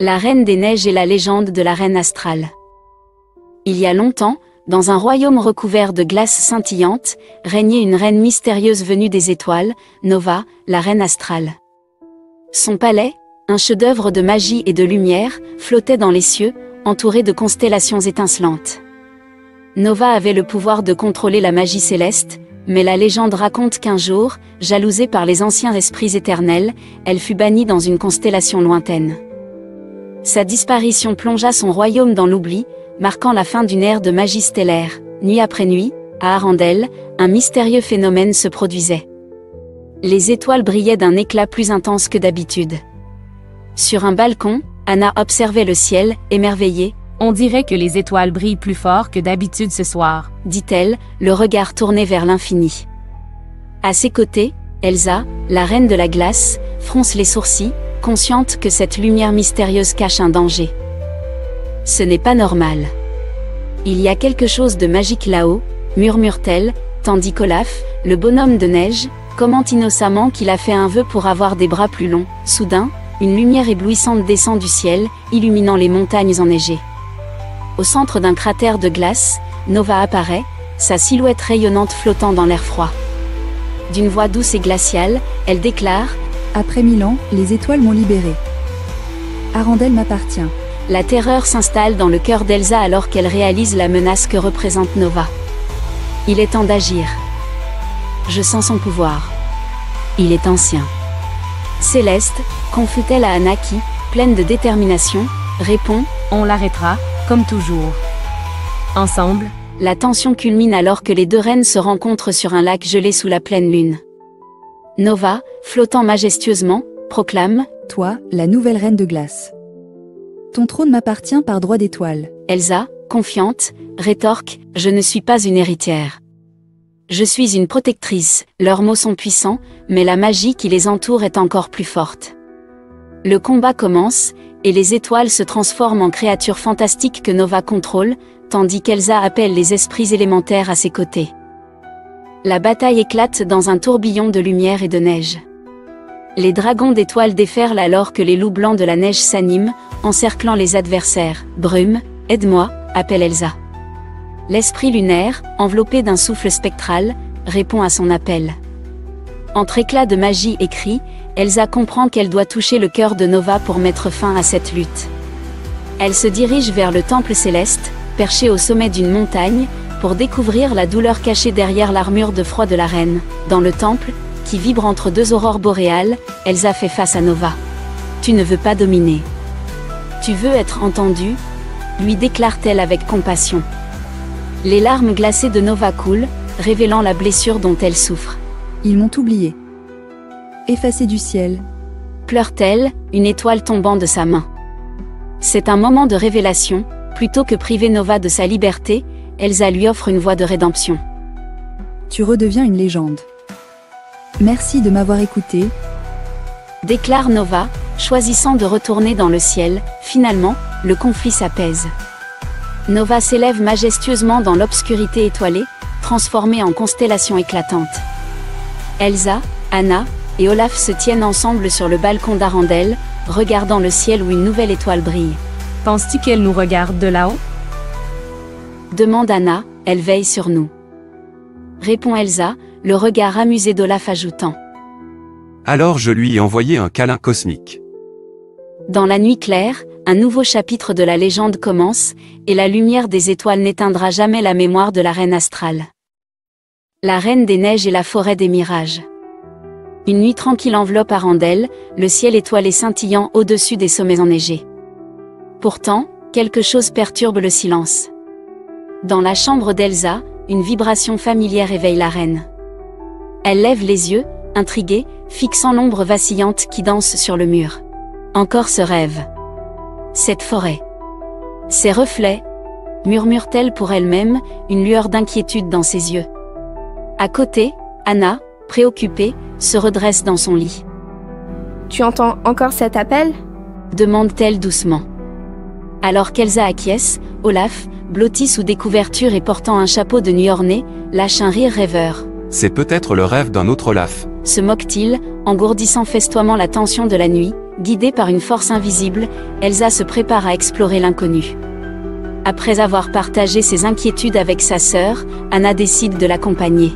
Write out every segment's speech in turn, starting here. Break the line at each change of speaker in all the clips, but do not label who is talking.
La Reine des Neiges et la légende de la Reine astrale. Il y a longtemps, dans un royaume recouvert de glace scintillante, régnait une reine mystérieuse venue des étoiles, Nova, la Reine astrale. Son palais, un chef-d'œuvre de magie et de lumière, flottait dans les cieux, entouré de constellations étincelantes. Nova avait le pouvoir de contrôler la magie céleste, mais la légende raconte qu'un jour, jalousée par les anciens esprits éternels, elle fut bannie dans une constellation lointaine. Sa disparition plongea son royaume dans l'oubli, marquant la fin d'une ère de magie stellaire. Nuit après nuit, à Arendelle, un mystérieux phénomène se produisait. Les étoiles brillaient d'un éclat plus intense que d'habitude. Sur un balcon, Anna observait le ciel, émerveillée.
« On dirait que les étoiles brillent plus fort que d'habitude ce soir »,
dit-elle, le regard tourné vers l'infini. À ses côtés, Elsa, la reine de la glace, fronce les sourcils, consciente que cette lumière mystérieuse cache un danger. Ce n'est pas normal. Il y a quelque chose de magique là-haut, murmure-t-elle, tandis qu'Olaf, le bonhomme de neige, commente innocemment qu'il a fait un vœu pour avoir des bras plus longs. Soudain, une lumière éblouissante descend du ciel, illuminant les montagnes enneigées. Au centre d'un cratère de glace, Nova apparaît, sa silhouette rayonnante flottant dans l'air froid. D'une voix douce et glaciale, elle déclare
« Après 1000 ans, les étoiles m'ont libérée. Arendelle m'appartient. »
La terreur s'installe dans le cœur d'Elsa alors qu'elle réalise la menace que représente Nova. Il est temps d'agir. Je sens son pouvoir. Il est ancien. Céleste, confie-t-elle à Anna qui, pleine de détermination, répond
« On l'arrêtera, comme toujours. Ensemble. »
La tension culmine alors que les deux reines se rencontrent sur un lac gelé sous la pleine lune. Nova, flottant majestueusement, proclame
« Toi, la nouvelle reine de glace. Ton trône m'appartient par droit d'étoile. »
Elsa, confiante, rétorque « Je ne suis pas une héritière. Je suis une protectrice. » Leurs mots sont puissants, mais la magie qui les entoure est encore plus forte. Le combat commence, et les étoiles se transforment en créatures fantastiques que Nova contrôle, tandis qu'Elsa appelle les esprits élémentaires à ses côtés. La bataille éclate dans un tourbillon de lumière et de neige. Les dragons d'étoiles déferlent alors que les loups blancs de la neige s'animent, encerclant les adversaires. « Brume, aide-moi » appelle Elsa. L'esprit lunaire, enveloppé d'un souffle spectral, répond à son appel. Entre éclats de magie et cris, Elsa comprend qu'elle doit toucher le cœur de Nova pour mettre fin à cette lutte. Elle se dirige vers le temple céleste, perché au sommet d'une montagne, pour découvrir la douleur cachée derrière l'armure de froid de la reine. Dans le temple, qui vibre entre deux aurores boréales, Elsa fait face à Nova. « Tu ne veux pas dominer. Tu veux être entendue ?» lui déclare-t-elle avec compassion. Les larmes glacées de Nova coulent, révélant la blessure dont elle souffre.
« Ils m'ont oublié. Effacé du ciel. »
pleure-t-elle, une étoile tombant de sa main. C'est un moment de révélation. Plutôt que priver Nova de sa liberté, Elsa lui offre une voie de rédemption.
« Tu redeviens une légende. Merci de m'avoir écouté. »
déclare Nova, choisissant de retourner dans le ciel. Finalement, le conflit s'apaise. Nova s'élève majestueusement dans l'obscurité étoilée, transformée en constellation éclatante. Elsa, Anna et Olaf se tiennent ensemble sur le balcon d'Arendelle, regardant le ciel où une nouvelle étoile brille.
« Penses-tu qu'elle nous regarde de là-haut »
demande Anna, elle veille sur nous. Répond Elsa, le regard amusé d'Olaf ajoutant.
Alors je lui ai envoyé un câlin cosmique.
Dans la nuit claire, un nouveau chapitre de la légende commence, et la lumière des étoiles n'éteindra jamais la mémoire de la reine astrale. La reine des neiges et la forêt des mirages. Une nuit tranquille enveloppe Arendelle, le ciel étoilé scintillant au-dessus des sommets enneigés. Pourtant, quelque chose perturbe le silence. Dans la chambre d'Elsa, une vibration familière éveille la reine. Elle lève les yeux, intriguée, fixant l'ombre vacillante qui danse sur le mur. Encore ce rêve. Cette forêt. Ces reflets, murmure-t-elle pour elle-même, une lueur d'inquiétude dans ses yeux. À côté, Anna, préoccupée, se redresse dans son lit.
« Tu entends encore cet appel »
demande-t-elle doucement. Alors qu'Elsa acquiesce, Olaf, blotti sous des couvertures et portant un chapeau de nuit orné, lâche un rire rêveur.
« C'est peut-être le rêve d'un autre Olaf »
se moque-t-il, engourdissant festoiement la tension de la nuit. Guidée par une force invisible, Elsa se prépare à explorer l'inconnu. Après avoir partagé ses inquiétudes avec sa sœur, Anna décide de l'accompagner.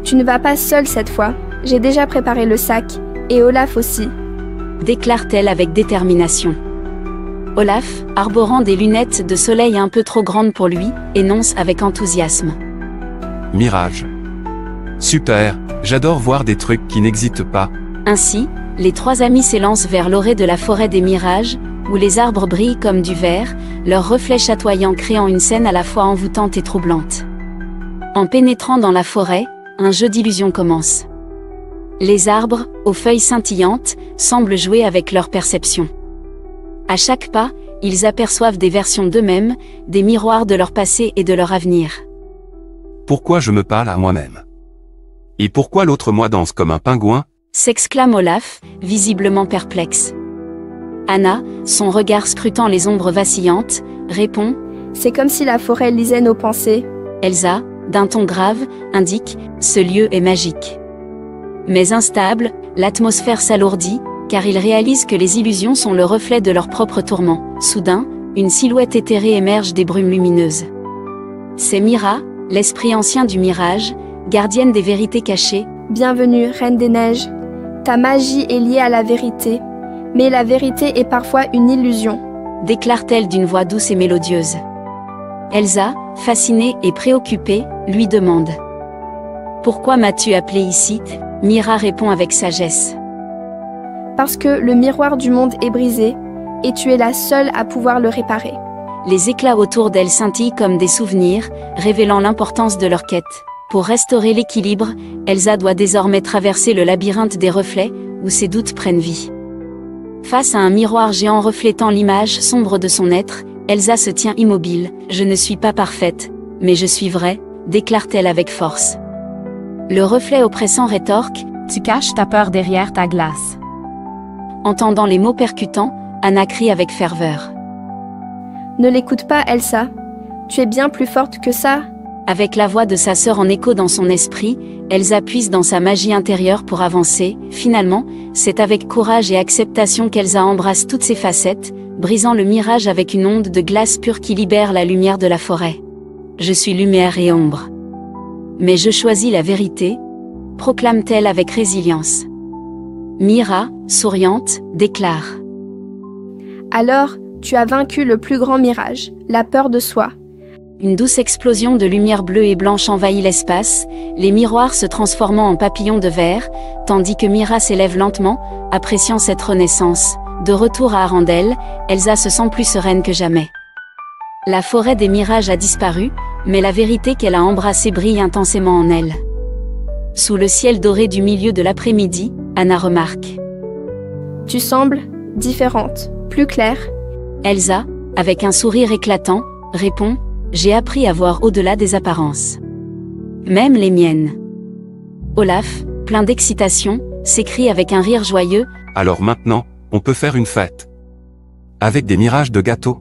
Tu ne vas pas seule cette fois. J'ai déjà préparé le sac, et Olaf aussi.
Déclare-t-elle avec détermination. Olaf, arborant des lunettes de soleil un peu trop grandes pour lui, énonce avec enthousiasme.
Mirage. Super, j'adore voir des trucs qui n'existent pas.
Ainsi, les trois amis s'élancent vers l'orée de la forêt des mirages, où les arbres brillent comme du verre, leurs reflets chatoyants créant une scène à la fois envoûtante et troublante. En pénétrant dans la forêt, un jeu d'illusions commence. Les arbres, aux feuilles scintillantes, semblent jouer avec leur perception. À chaque pas, ils aperçoivent des versions d'eux-mêmes, des miroirs de leur passé et de leur avenir.
Pourquoi je me parle à moi-même? Et pourquoi l'autre moi danse comme un pingouin?
S'exclame Olaf, visiblement perplexe. Anna, son regard scrutant les ombres vacillantes, répond
« C'est comme si la forêt lisait nos pensées. »
Elsa, d'un ton grave, indique « Ce lieu est magique. » Mais instable, l'atmosphère s'alourdit, car ils réalisent que les illusions sont le reflet de leurs propres tourments. Soudain, une silhouette éthérée émerge des brumes lumineuses. C'est Mira, l'esprit ancien du mirage, gardienne des vérités cachées.
« Bienvenue, Reine des Neiges. Ta magie est liée à la vérité, mais la vérité est parfois une illusion. »
déclare-t-elle d'une voix douce et mélodieuse. Elsa, fascinée et préoccupée, lui demande « Pourquoi m'as-tu appelé ici ?» Mira répond avec sagesse.
« Parce que le miroir du monde est brisé, et tu es la seule à pouvoir le réparer. »
Les éclats autour d'elle scintillent comme des souvenirs, révélant l'importance de leur quête. Pour restaurer l'équilibre, Elsa doit désormais traverser le labyrinthe des reflets, où ses doutes prennent vie. Face à un miroir géant reflétant l'image sombre de son être, Elsa se tient immobile. « Je ne suis pas parfaite, mais je suis vraie », déclare-t-elle avec force. Le reflet oppressant rétorque
« Tu caches ta peur derrière ta glace. »
Entendant les mots percutants, Anna crie avec ferveur.
« Ne l'écoute pas, Elsa. Tu es bien plus forte que ça. »
Avec la voix de sa sœur en écho dans son esprit, Elsa puise dans sa magie intérieure pour avancer. Finalement, c'est avec courage et acceptation qu'Elsa embrasse toutes ses facettes, brisant le mirage avec une onde de glace pure qui libère la lumière de la forêt. « Je suis lumière et ombre. Mais je choisis la vérité », proclame-t-elle avec résilience. Mira, souriante, déclare.
« Alors, tu as vaincu le plus grand mirage, la peur de soi. »
Une douce explosion de lumière bleue et blanche envahit l'espace, les miroirs se transformant en papillons de verre, tandis que Mira s'élève lentement, appréciant cette renaissance. De retour à Arendelle, Elsa se sent plus sereine que jamais. La forêt des mirages a disparu, mais la vérité qu'elle a embrassée brille intensément en elle. Sous le ciel doré du milieu de l'après-midi, Anna remarque.
« Tu sembles différente, plus claire. »
Elsa, avec un sourire éclatant, répond. J'ai appris à voir au-delà des apparences. Même les miennes. Olaf, plein d'excitation, s'écrie avec un rire joyeux.
Alors maintenant, on peut faire une fête. Avec des mirages de gâteaux.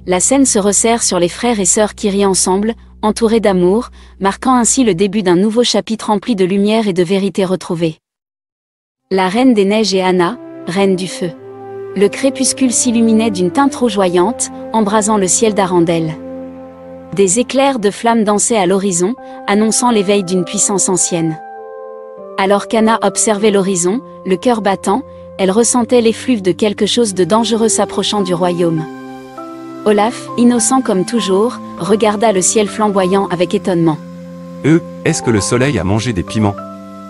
La scène se resserre sur les frères et sœurs qui rient ensemble, entourés d'amour, marquant ainsi le début d'un nouveau chapitre rempli de lumière et de vérité retrouvée. La Reine des Neiges et Anna, Reine du Feu. Le crépuscule s'illuminait d'une teinte rougeoyante, embrasant le ciel d'Arendelle. Des éclairs de flammes dansaient à l'horizon, annonçant l'éveil d'une puissance ancienne. Alors qu'Anna observait l'horizon, le cœur battant, elle ressentait l'effluve de quelque chose de dangereux s'approchant du royaume. Olaf, innocent comme toujours, regarda le ciel flamboyant avec étonnement.
Est-ce que le soleil a mangé des piments?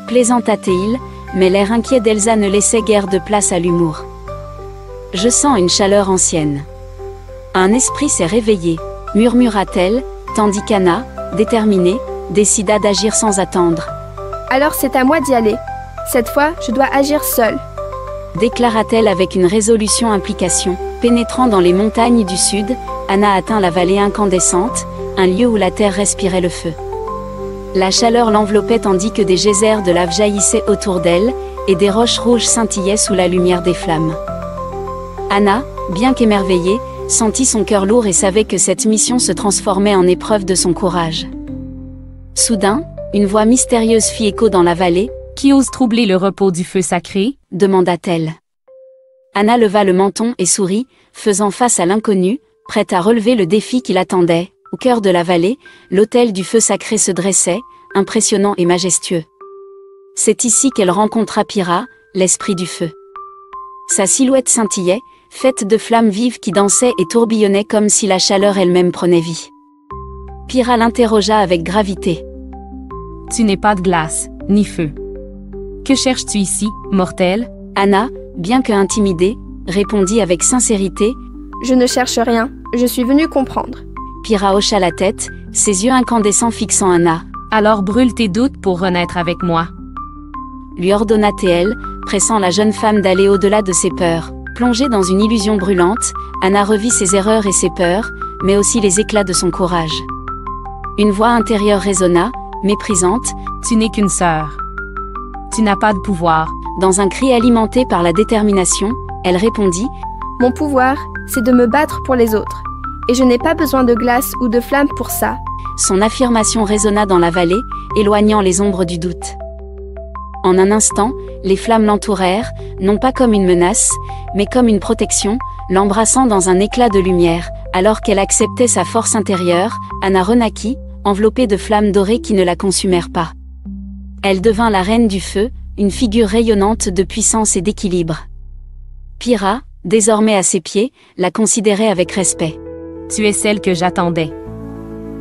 Plaisanta-t-il, mais l'air inquiet d'Elsa ne laissait guère de place à l'humour. Je sens une chaleur ancienne. Un esprit s'est réveillé, murmura-t-elle, tandis qu'Anna, déterminée, décida d'agir sans attendre.
Alors c'est à moi d'y aller. Cette fois, je dois agir seule.
Déclara-t-elle avec une résolution implication. Pénétrant dans les montagnes du sud, Anna atteint la vallée incandescente, un lieu où la terre respirait le feu. La chaleur l'enveloppait tandis que des geysers de lave jaillissaient autour d'elle, et des roches rouges scintillaient sous la lumière des flammes. Anna, bien qu'émerveillée, sentit son cœur lourd et savait que cette mission se transformait en épreuve de son courage. Soudain, une voix mystérieuse fit écho dans la vallée.
Qui ose troubler le repos du feu sacré?
Demanda-t-elle. Anna leva le menton et sourit, faisant face à l'inconnu, prête à relever le défi qui l'attendait. Au cœur de la vallée, l'autel du feu sacré se dressait, impressionnant et majestueux. C'est ici qu'elle rencontra Pyrrha, l'esprit du feu. Sa silhouette scintillait, faite de flammes vives qui dansaient et tourbillonnaient comme si la chaleur elle-même prenait vie. Pyrrha l'interrogea avec gravité.
« Tu n'es pas de glace, ni feu. Que cherches-tu ici, mortel ?»
Anna, bien que intimidée, répondit avec sincérité.
« Je ne cherche rien, je suis venue comprendre. »
Pyrrha hocha la tête, ses yeux incandescents fixant Anna.
« Alors brûle tes doutes pour renaître avec moi. »
lui ordonna Théel, pressant la jeune femme d'aller au-delà de ses peurs. Plongée dans une illusion brûlante, Anna revit ses erreurs et ses peurs, mais aussi les éclats de son courage. Une voix intérieure résonna, méprisante.
« Tu n'es qu'une sœur. Tu n'as pas de pouvoir. »
Dans un cri alimenté par la détermination, elle répondit
« Mon pouvoir, c'est de me battre pour les autres. Et je n'ai pas besoin de glace ou de flamme pour ça. »
Son affirmation résonna dans la vallée, éloignant les ombres du doute. En un instant, les flammes l'entourèrent, non pas comme une menace, mais comme une protection, l'embrassant dans un éclat de lumière. Alors qu'elle acceptait sa force intérieure, Anna renaquit, enveloppée de flammes dorées qui ne la consumèrent pas. Elle devint la reine du feu, une figure rayonnante de puissance et d'équilibre. Pyrrha, désormais à ses pieds, la considérait avec respect.
« Tu es celle que j'attendais.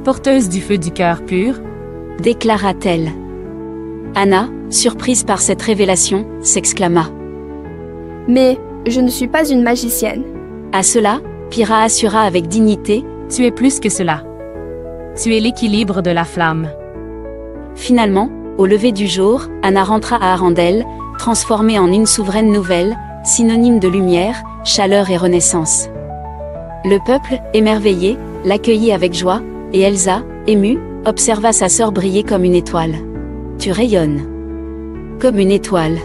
Porteuse du feu du cœur pur ?»
déclara-t-elle. Anna, surprise par cette révélation, s'exclama.
« Mais, je ne suis pas une magicienne. »
À cela, Pyrrha assura avec dignité.
« Tu es plus que cela. Tu es l'équilibre de la flamme. »
Finalement, au lever du jour, Anna rentra à Arendelle, transformée en une souveraine nouvelle, synonyme de lumière, chaleur et renaissance. Le peuple, émerveillé, l'accueillit avec joie, et Elsa, émue, observa sa sœur briller comme une étoile. « Tu rayonnes. Comme une étoile. »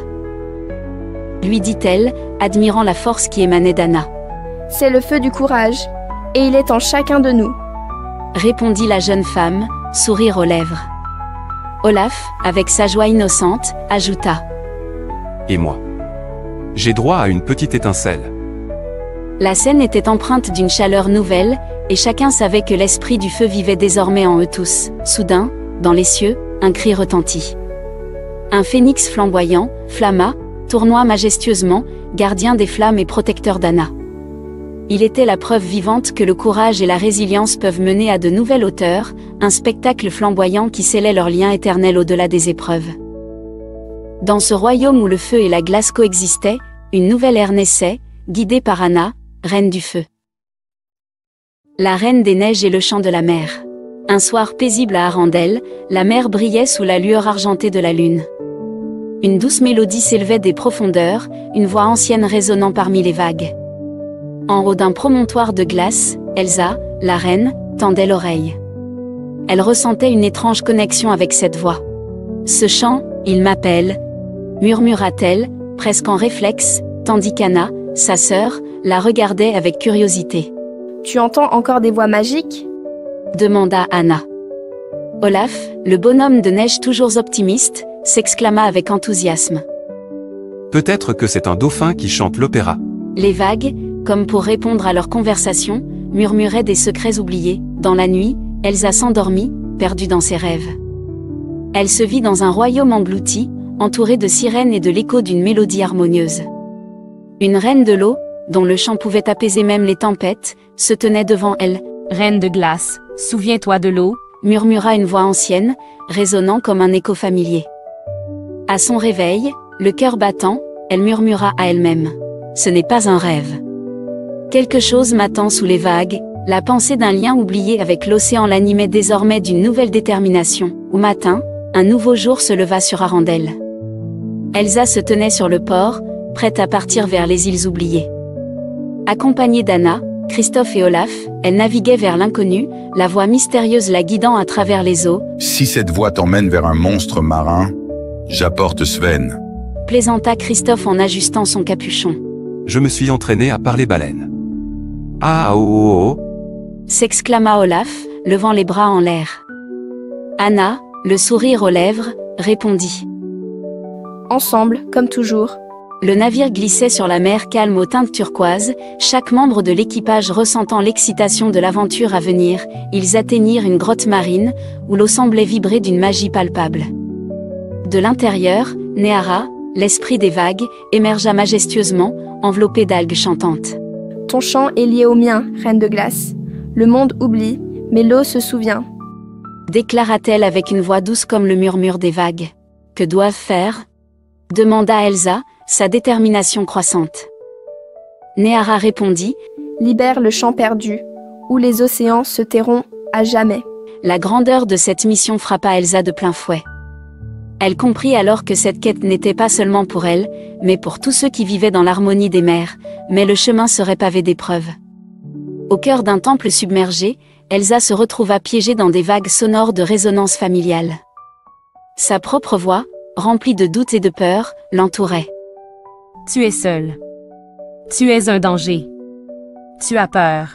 lui dit-elle, admirant la force qui émanait d'Anna.
« C'est le feu du courage, et il est en chacun de nous. »
répondit la jeune femme, sourire aux lèvres. Olaf, avec sa joie innocente, ajouta.
« Et moi? J'ai droit à une petite étincelle. »
La scène était empreinte d'une chaleur nouvelle, et chacun savait que l'esprit du feu vivait désormais en eux tous. Soudain, dans les cieux, un cri retentit. Un phénix flamboyant, flamma, tournoie majestueusement, gardien des flammes et protecteur d'Anna. Il était la preuve vivante que le courage et la résilience peuvent mener à de nouvelles hauteurs, un spectacle flamboyant qui scellait leur lien éternel au-delà des épreuves. Dans ce royaume où le feu et la glace coexistaient, une nouvelle ère naissait, guidée par Anna, reine du feu. La reine des neiges et le chant de la mer. Un soir paisible à Arendelle, la mer brillait sous la lueur argentée de la lune. Une douce mélodie s'élevait des profondeurs, une voix ancienne résonnant parmi les vagues. En haut d'un promontoire de glace, Elsa, la reine, tendait l'oreille. Elle ressentait une étrange connexion avec cette voix. « Ce chant, il m'appelle », murmura-t-elle, presque en réflexe, tandis qu'Anna, sa sœur, la regardait avec curiosité.
« Tu entends encore des voix magiques ?»
demanda Anna. Olaf, le bonhomme de neige toujours optimiste, s'exclama avec enthousiasme.
Peut-être que c'est un dauphin qui chante l'opéra.
Les vagues, comme pour répondre à leur conversation, murmuraient des secrets oubliés. Dans la nuit, Elsa s'endormit, perdue dans ses rêves. Elle se vit dans un royaume englouti, entouré de sirènes et de l'écho d'une mélodie harmonieuse. Une reine de l'eau, dont le chant pouvait apaiser même les tempêtes, se tenait devant elle.
« Reine de glace, souviens-toi de l'eau »
murmura une voix ancienne, résonnant comme un écho familier. À son réveil, le cœur battant, elle murmura à elle-même. « Ce n'est pas un rêve. Quelque chose m'attend sous les vagues. » La pensée d'un lien oublié avec l'océan l'animait désormais d'une nouvelle détermination. Au matin, un nouveau jour se leva sur Arendelle. Elsa se tenait sur le port, prête à partir vers les îles oubliées. Accompagnée d'Anna, Christophe et Olaf, elle naviguait vers l'inconnu, la voix mystérieuse la guidant à travers les eaux.
« Si cette voie t'emmène vers un monstre marin, j'apporte Sven. »
plaisanta Christophe en ajustant son capuchon.
Je me suis entraîné à parler baleine. « Ah oh oh oh !»
s'exclama Olaf, levant les bras en l'air. Anna, le sourire aux lèvres, répondit.
Ensemble, comme toujours.
Le navire glissait sur la mer calme aux teintes turquoises, chaque membre de l'équipage ressentant l'excitation de l'aventure à venir. Ils atteignirent une grotte marine, où l'eau semblait vibrer d'une magie palpable. De l'intérieur, Neara, l'esprit des vagues, émergea majestueusement, enveloppé d'algues chantantes.
Ton chant est lié au mien, reine de glace. Le monde oublie, mais l'eau se souvient.
Déclara-t-elle avec une voix douce comme le murmure des vagues. Que doivent faire ? Demanda Elsa, sa détermination croissante. Neara répondit.
Libère le chant perdu, où les océans se tairont à jamais.
La grandeur de cette mission frappa Elsa de plein fouet. Elle comprit alors que cette quête n'était pas seulement pour elle, mais pour tous ceux qui vivaient dans l'harmonie des mers, mais le chemin serait pavé d'épreuves. Au cœur d'un temple submergé, Elsa se retrouva piégée dans des vagues sonores de résonance familiale. Sa propre voix, remplie de doutes et de peur, l'entourait.
Tu es seul. Tu es un danger. Tu as peur.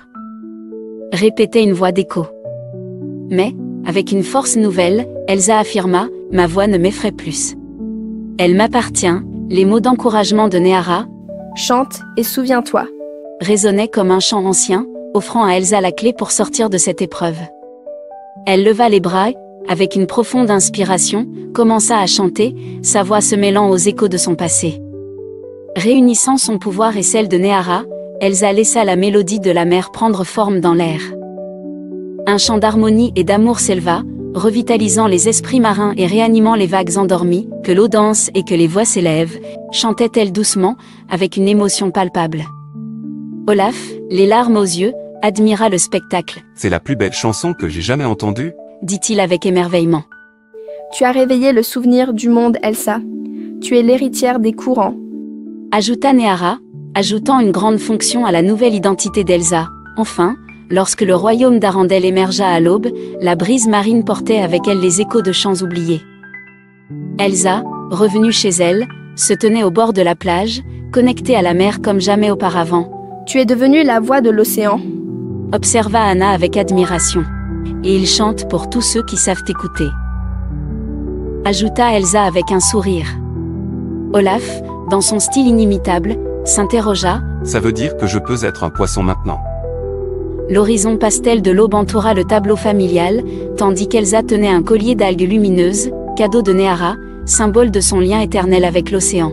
Répétait une voix d'écho. Mais, avec une force nouvelle, Elsa affirma, ma voix ne m'effraie plus. Elle m'appartient, les mots d'encouragement de Neara,
chante et souviens-toi,
résonnaient comme un chant ancien, offrant à Elsa la clé pour sortir de cette épreuve. Elle leva les bras et, avec une profonde inspiration, commença à chanter, sa voix se mêlant aux échos de son passé. Réunissant son pouvoir et celle de Neara, Elsa laissa la mélodie de la mer prendre forme dans l'air. Un chant d'harmonie et d'amour s'éleva, revitalisant les esprits marins et réanimant les vagues endormies, que l'eau danse et que les voix s'élèvent, chantait-elle doucement, avec une émotion palpable. Olaf, les larmes aux yeux, admira le spectacle.
C'est la plus belle chanson que j'ai jamais entendue,
dit-il avec émerveillement.
Tu as réveillé le souvenir du monde, Elsa. Tu es l'héritière des courants.
Ajouta Neara, ajoutant une grande fonction à la nouvelle identité d'Elsa. Enfin, lorsque le royaume d'Arendelle émergea à l'aube, la brise marine portait avec elle les échos de chants oubliés. Elsa, revenue chez elle, se tenait au bord de la plage, connectée à la mer comme jamais auparavant.
Tu es devenue la voix de l'océan,
observa Anna avec admiration. Et il chante pour tous ceux qui savent écouter. Ajouta Elsa avec un sourire. Olaf, dans son style inimitable, s'interrogea.
Ça veut dire que je peux être un poisson maintenant.
L'horizon pastel de l'aube entoura le tableau familial, tandis qu'Elsa tenait un collier d'algues lumineuses, cadeau de Neara, symbole de son lien éternel avec l'océan.